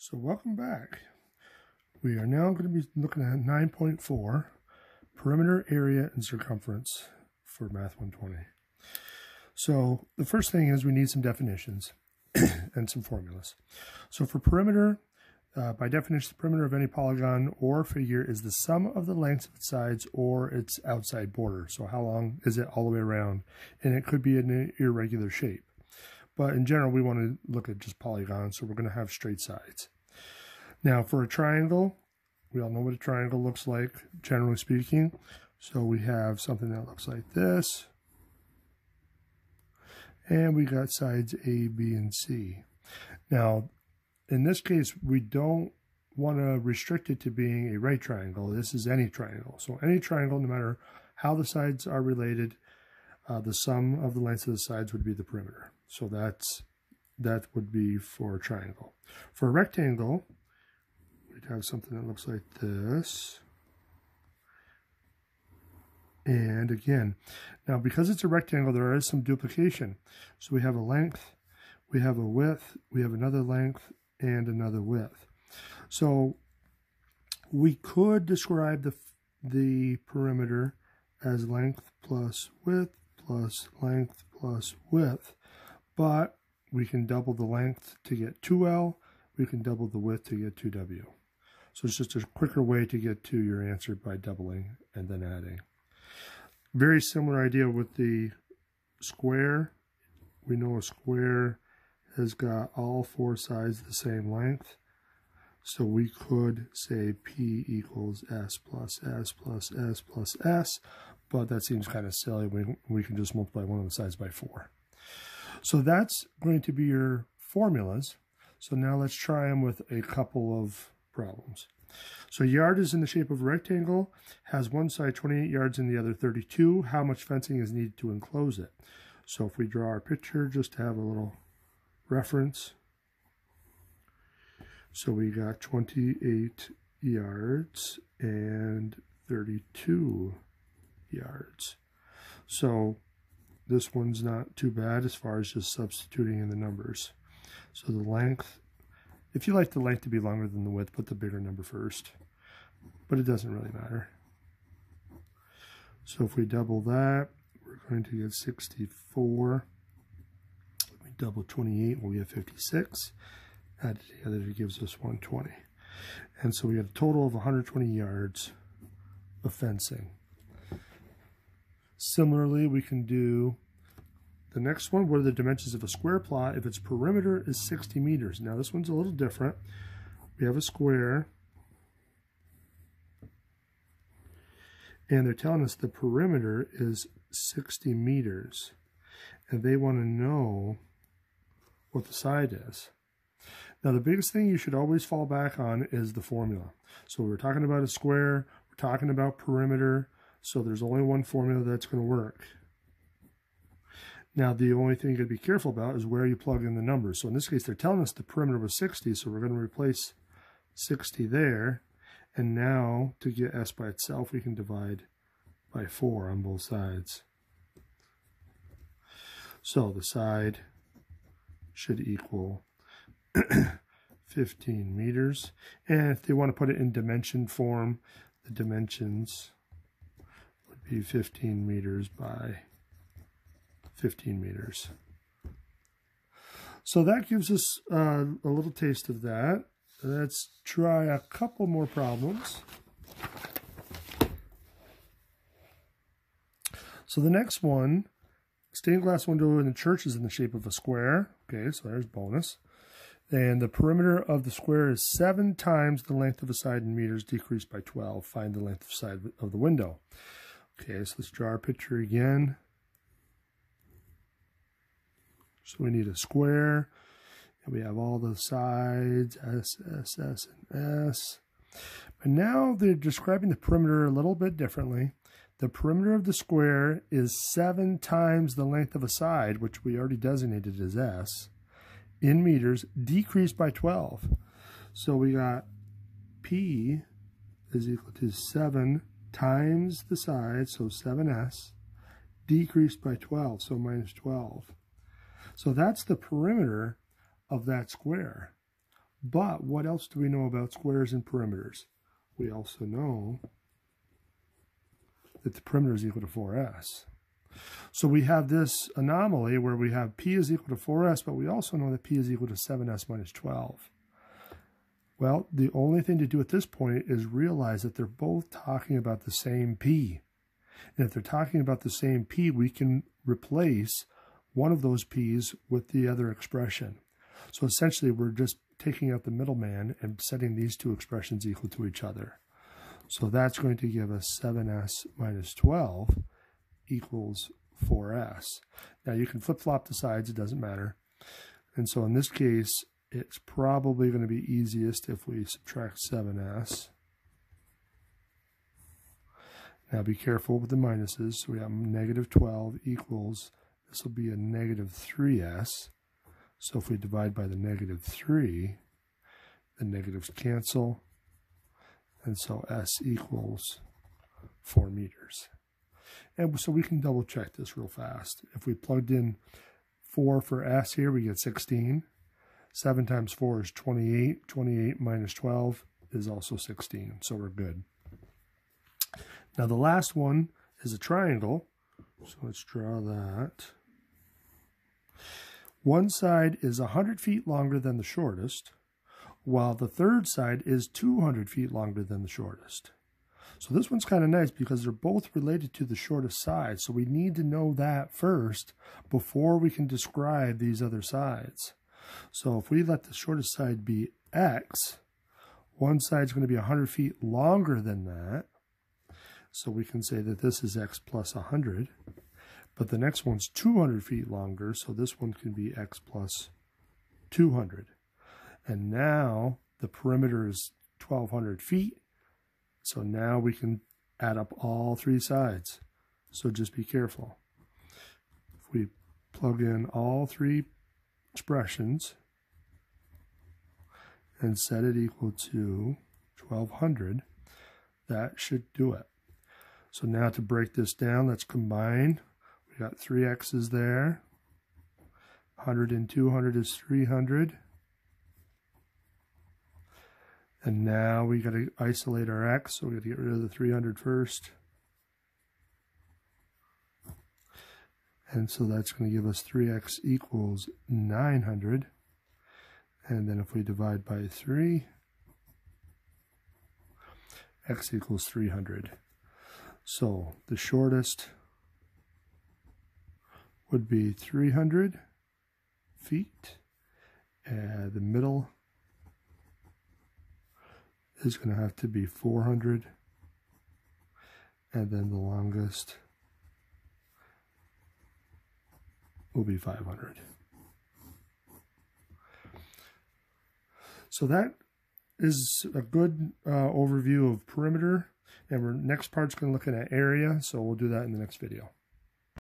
So welcome back. We are now going to be looking at 9.4, perimeter, area, and circumference for Math 120. So the first thing is we need some definitions and some formulas. So for perimeter, by definition, the perimeter of any polygon or figure is the sum of the lengths of its sides or its outside border. So how long is it all the way around? And it could be an irregular shape. But in general, we want to look at just polygons, so we're going to have straight sides. Now, for a triangle, we all know what a triangle looks like, generally speaking. So we have something that looks like this. And we got sides A, B, and C. Now, in this case, we don't want to restrict it to being a right triangle. This is any triangle. So any triangle, no matter how the sides are related, the sum of the lengths of the sides would be the perimeter. So that would be for a triangle. For a rectangle, we'd have something that looks like this. And again, now because it's a rectangle, there is some duplication. So we have a length, we have a width, we have another length, and another width. So we could describe the perimeter as length plus width plus length plus width. But we can double the length to get 2L. We can double the width to get 2W. So it's just a quicker way to get to your answer by doubling and then adding. Very similar idea with the square. We know a square has got all four sides the same length. So we could say P equals S plus S plus S plus S. But that seems kind of silly. We can just multiply one of the sides by 4. So that's going to be your formulas. So now let's try them with a couple of problems. So a yard is in the shape of a rectangle, has one side 28 yards and the other 32. How much fencing is needed to enclose it? So if we draw our picture just to have a little reference. So we got 28 yards and 32 yards. So this one's not too bad as far as just substituting in the numbers. So the length, if you like the length to be longer than the width, put the bigger number first. But it doesn't really matter. So if we double that, we're going to get 64. We double 28, we'll get 56. Add it together, it gives us 120. And so we have a total of 120 yards of fencing. Similarly, we can do the next one. What are the dimensions of a square plot if its perimeter is 60 meters? Now this one's a little different. We have a square, and they're telling us the perimeter is 60 meters. And they want to know what the side is. Now the biggest thing you should always fall back on is the formula. So we're talking about a square, we're talking about perimeter. So there's only one formula that's going to work. Now, the only thing you got to be careful about is where you plug in the numbers. So in this case, they're telling us the perimeter was 60, so we're going to replace 60 there. And now, to get S by itself, we can divide by 4 on both sides. So the side should equal 15 meters. And if they want to put it in dimension form, the dimensions be 15 meters by 15 meters. So that gives us a little taste of that. Let's try a couple more problems. So the next one, stained glass window in the church is in the shape of a square. Okay, so there's bonus. And the perimeter of the square is 7 times the length of a side in meters decreased by 12. Find the length of side of the window. Okay, so let's draw our picture again. So we need a square, and we have all the sides, S, S, S, and S. But now they're describing the perimeter a little bit differently. The perimeter of the square is 7 times the length of a side, which we already designated as S, in meters, decreased by 12. So we got P is equal to 7 times the side, so 7S, decreased by 12, so minus 12. So that's the perimeter of that square. But what else do we know about squares and perimeters? We also know that the perimeter is equal to 4s. So we have this anomaly where we have p is equal to 4s, but we also know that p is equal to 7s minus 12. Well, the only thing to do at this point is realize that they're both talking about the same p. And if they're talking about the same p, we can replace one of those p's with the other expression. So essentially, we're just taking out the middleman and setting these two expressions equal to each other. So that's going to give us 7s minus 12 equals 4s. Now you can flip-flop the sides, it doesn't matter. And so in this case, it's probably going to be easiest if we subtract 7s. Now be careful with the minuses. So we have negative 12 equals, this will be a negative 3s. So if we divide by the negative 3, the negatives cancel. And so s equals 4 meters. And so we can double check this real fast. If we plugged in 4 for s here, we get 16. 7 times 4 is 28. 28 minus 12 is also 16. So we're good. Now the last one is a triangle. So let's draw that. One side is 100 feet longer than the shortest, while the third side is 200 feet longer than the shortest. So this one's kind of nice because they're both related to the shortest side. So we need to know that first before we can describe these other sides. So if we let the shortest side be x, one side's going to be 100 feet longer than that. So we can say that this is x plus 100. But the next one's 200 feet longer, so this one can be x plus 200. And now the perimeter is 1,200 feet. So now we can add up all three sides. So just be careful. If we plug in all three expressions and set it equal to 1,200, that should do it. So now to break this down, let's combine. We got 3 x's there. 100 and 200 is 300. And now we got to isolate our x, so we got to get rid of the 300 first. And so that's going to give us 3x equals 900. And then if we divide by 3, x equals 300. So the shortest would be 300 feet, and the middle is going to have to be 400, and then the longest will be 500. So that is a good overview of perimeter, and our next part's going to look at area, so we'll do that in the next video.